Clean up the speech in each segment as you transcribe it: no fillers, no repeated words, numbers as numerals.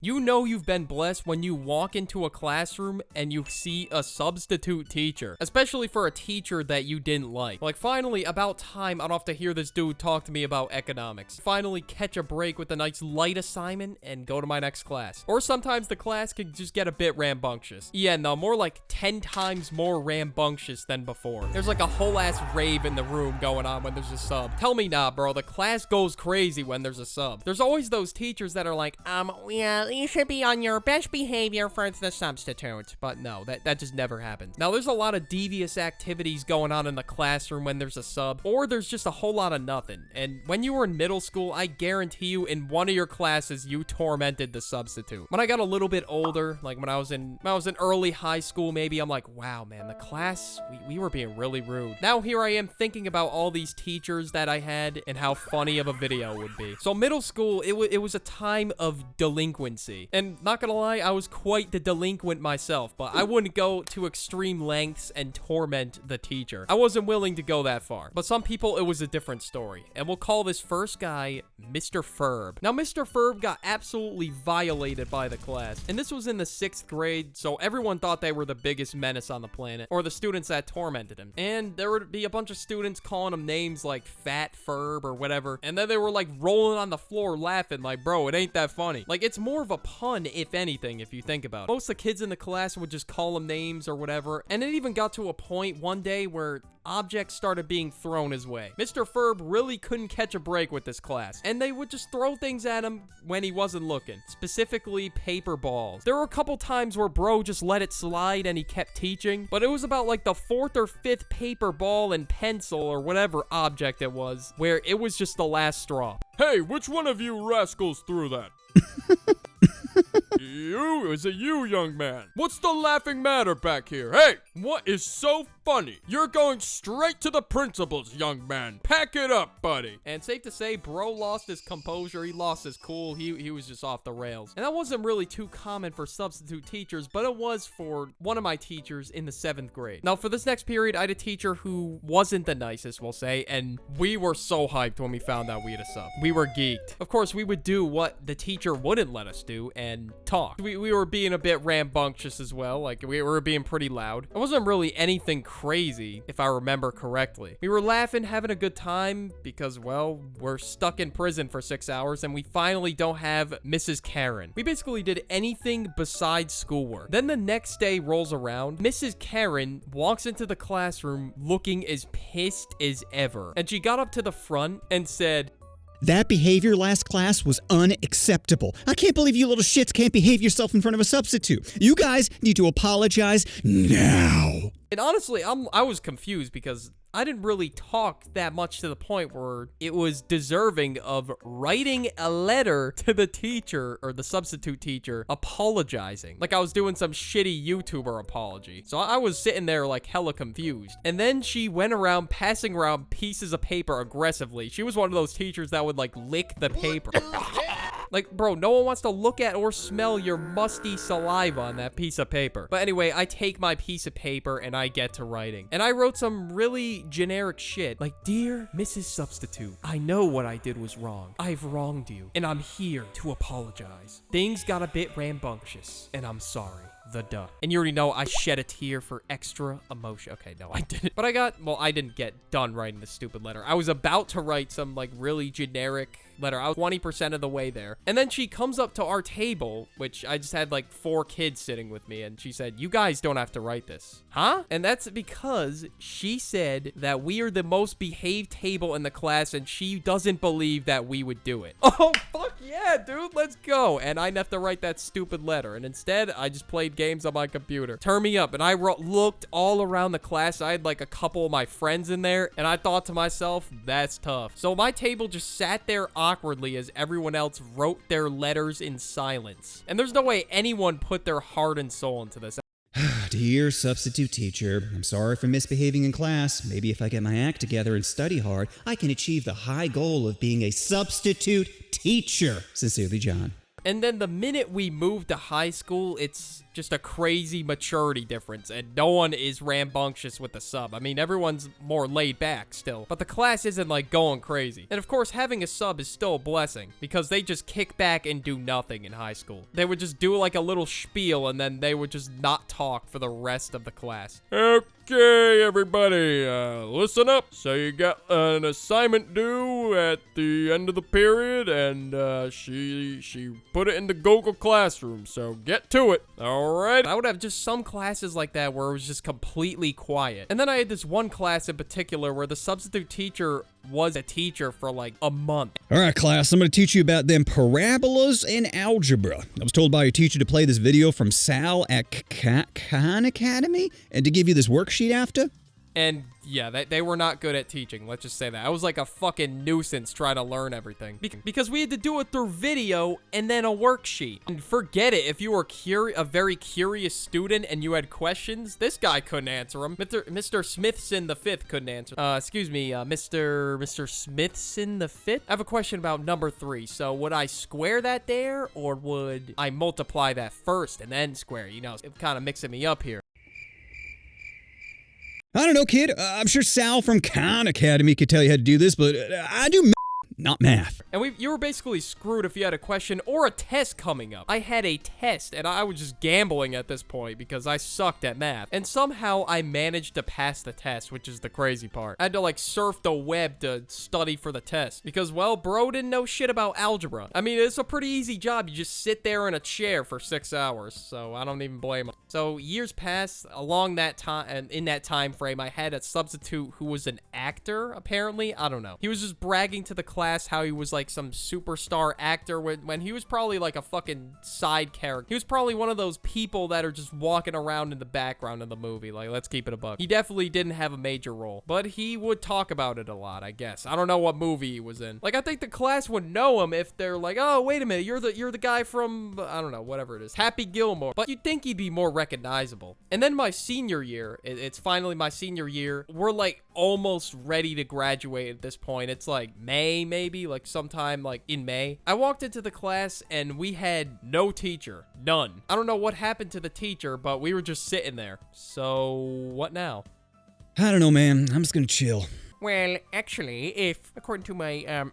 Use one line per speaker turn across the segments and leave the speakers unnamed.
You know you've been blessed when you walk into a classroom and you see a substitute teacher, especially for a teacher that you didn't like. Like, finally, about time, I don't have to hear this dude talk to me about economics. Finally catch a break with a nice light assignment and go to my next class. Or sometimes the class can just get a bit rambunctious. Yeah, no, more like 10 times more rambunctious than before. There's like a whole ass rave in the room going on when there's a sub. Tell me not, bro. The class goes crazy when there's a sub. There's always those teachers that are like, yeah, you should be on your best behavior for the substitute. But no, that just never happens. Now, there's a lot of devious activities going on in the classroom when there's a sub, or there's just a whole lot of nothing. And when you were in middle school, I guarantee you in one of your classes, you tormented the substitute. When I got a little bit older, like when I was in early high school, maybe, I'm like, wow, man, the class, we were being really rude. Now here I am thinking about all these teachers that I had and how funny of a video would be. So middle school, it was a time of delinquency. And not gonna lie, I was quite the delinquent myself, but I wouldn't go to extreme lengths and torment the teacher. I wasn't willing to go that far. But some people, it was a different story. And we'll call this first guy Mr. Ferb. Now, Mr. Ferb got absolutely violated by the class. And this was in the 6th grade, so everyone thought they were the biggest menace on the planet, or the students that tormented him. And there would be a bunch of students calling him names like Fat Ferb or whatever. And then they were like rolling on the floor laughing like, bro, it ain't that funny. Like, it's more of a pun, if anything, if you think about it. Most of the kids in the class would just call him names or whatever, and it even got to a point one day where objects started being thrown his way. Mr. Ferb really couldn't catch a break with this class, and they would just throw things at him when he wasn't looking, specifically paper balls. There were a couple times where bro just let it slide and he kept teaching, but it was about like the 4th or 5th paper ball and pencil or whatever object it was, where it was just the last straw. Hey, which one of you rascals threw that? You? Is it you, young man? What's the laughing matter back here? Hey, what is so funny? You're going straight to the principal's, young man. Pack it up, buddy. And safe to say, bro lost his composure. He lost his cool. He was just off the rails. And that wasn't really too common for substitute teachers, but it was for one of my teachers in the 7th grade. Now, for this next period, I had a teacher who wasn't the nicest, we'll say, and we were so hyped when we found out we had a sub. We were geeked. Of course, we would do what the teacher wouldn't let us do and talk. We were being a bit rambunctious as well. Like, we were being pretty loud. It wasn't really anything crazy, if I remember correctly. We were laughing, having a good time because, well, we're stuck in prison for 6 hours and we finally don't have Mrs. Karen. We basically did anything besides schoolwork. Then the next day rolls around. Mrs. Karen walks into the classroom looking as pissed as ever. And she got up to the front and said,
"That behavior last class was unacceptable. I can't believe you little shits can't behave yourself in front of a substitute. You guys need to apologize now."
And honestly, I was confused because I didn't really talk that much to the point where it was deserving of writing a letter to the teacher or the substitute teacher apologizing. Like I was doing some shitty YouTuber apology. So I was sitting there like hella confused. And then she went around passing around pieces of paper aggressively. She was one of those teachers that would like lick the paper. Like, bro, no one wants to look at or smell your musty saliva on that piece of paper. But anyway, I take my piece of paper and I get to writing. And I wrote some really generic shit. Like, "Dear Mrs. Substitute, I know what I did was wrong. I've wronged you, and I'm here to apologize. Things got a bit rambunctious, and I'm sorry. The duck." And you already know I shed a tear for extra emotion. Okay, no, I didn't. But I didn't get done writing this stupid letter. I was about to write some, like, really generic letter. I was 20% of the way there. And then she comes up to our table, which I just had, like, 4 kids sitting with me, and she said, "You guys don't have to write this." Huh? And that's because she said that we are the most behaved table in the class, and she doesn't believe that we would do it. Oh, fuck yeah, dude, let's go. And I didn't have to write that stupid letter. And instead, I just played games on my computer. Turn me up. And I looked all around the class. I had like a couple of my friends in there. And I thought to myself, that's tough. So my table just sat there awkwardly as everyone else wrote their letters in silence. And there's no way anyone put their heart and soul into this.
"Dear substitute teacher, I'm sorry for misbehaving in class. Maybe if I get my act together and study hard, I can achieve the high goal of being a substitute teacher. Sincerely, John."
And then the minute we move to high school, it's just a crazy maturity difference, and no one is rambunctious with the sub. I mean, everyone's more laid back still, but the class isn't like going crazy. And of course, having a sub is still a blessing, because they just kick back and do nothing in high school. They would just do like a little spiel, and then they would just not talk for the rest of the class. Okay, everybody, listen up. So you got an assignment due at the end of the period, and she put it in the Google Classroom, so get to it. All right. I would have just some classes like that where it was just completely quiet. And then I had this one class in particular where the substitute teacher was a teacher for like a month.
All right, class, I'm going to teach you about them parabolas and algebra. I was told by your teacher to play this video from Sal at Khan Academy and to give you this worksheet after.
And yeah, they were not good at teaching. Let's just say that. I was like a fucking nuisance trying to learn everything. Because we had to do it through video and then a worksheet. And forget it, if you were a very curious student and you had questions, this guy couldn't answer them. Mr. Smithson the Fifth couldn't answer. Excuse me, Mr. Smithson the Fifth? I have a question about number 3. So would I square that there, or would I multiply that first and then square? You know, it's kind of mixing me up here.
I don't know, kid. I'm sure Sal from Khan Academy could tell you how to do this, but I do not math.
And you were basically screwed if you had a question or a test coming up. I had a test, and I was just gambling at this point because I sucked at math. And somehow I managed to pass the test, which is the crazy part. I had to like surf the web to study for the test because, well, bro didn't know shit about algebra. I mean, it's a pretty easy job. You just sit there in a chair for 6 hours, so I don't even blame him. So years passed. Along that time, and in that time frame, I had a substitute who was an actor, apparently. I don't know. He was just bragging to the class how he was like some superstar actor when he was probably like a fucking side character. He was probably one of those people that are just walking around in the background of the movie. Like, let's keep it a buck. He definitely didn't have a major role, but he would talk about it a lot, I guess. I don't know what movie he was in. Like, I think the class would know him if they're like, oh, wait a minute, you're the guy from, I don't know, whatever it is, Happy Gilmore. But you'd think he'd be more recognizable. And then my senior year, it's finally my senior year. We're like almost ready to graduate at this point. It's like May, maybe, like sometime like in May. I walked into the class and we had no teacher. None. I don't know what happened to the teacher, but we were just sitting there. So what now?
I don't know, man. I'm just gonna chill.
Well, actually, according to my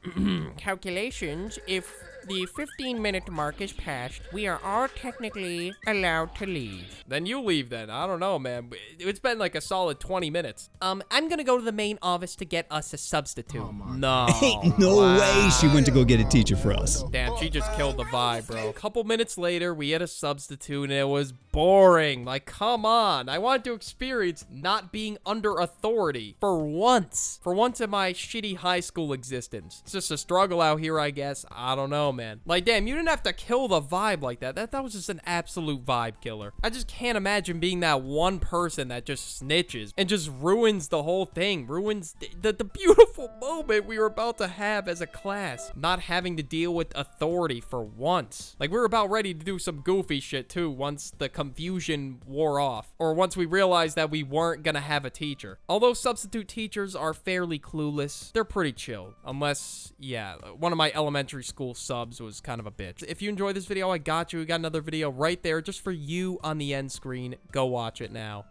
calculations, if the 15-minute mark is passed, we are all technically allowed to leave.
Then you leave then. I don't know, man. It's been like a solid 20 minutes.
I'm gonna go to the main office to get us a substitute.
No.
Ain't no way she went to go get a teacher for us.
Damn, she just killed the vibe, bro. A couple minutes later, we had a substitute, and it was boring. Like, come on. I wanted to experience not being under authority for once. For once in my shitty high school existence. It's just a struggle out here, I guess. I don't know, man. Like, damn, you didn't have to kill the vibe like that. That was just an absolute vibe killer. I just can't imagine being that one person that just snitches and just ruins the whole thing. Ruins the beautiful moment we were about to have as a class. Not having to deal with authority for once. Like, we were about ready to do some goofy shit, too, once the confusion wore off. Or once we realized that we weren't gonna have a teacher. Although substitute teachers are fairly clueless, they're pretty chill. Unless, yeah, one of my elementary school subs was kind of a bitch. If you enjoyed this video, I got you. We got another video right there just for you on the end screen. Go watch it now.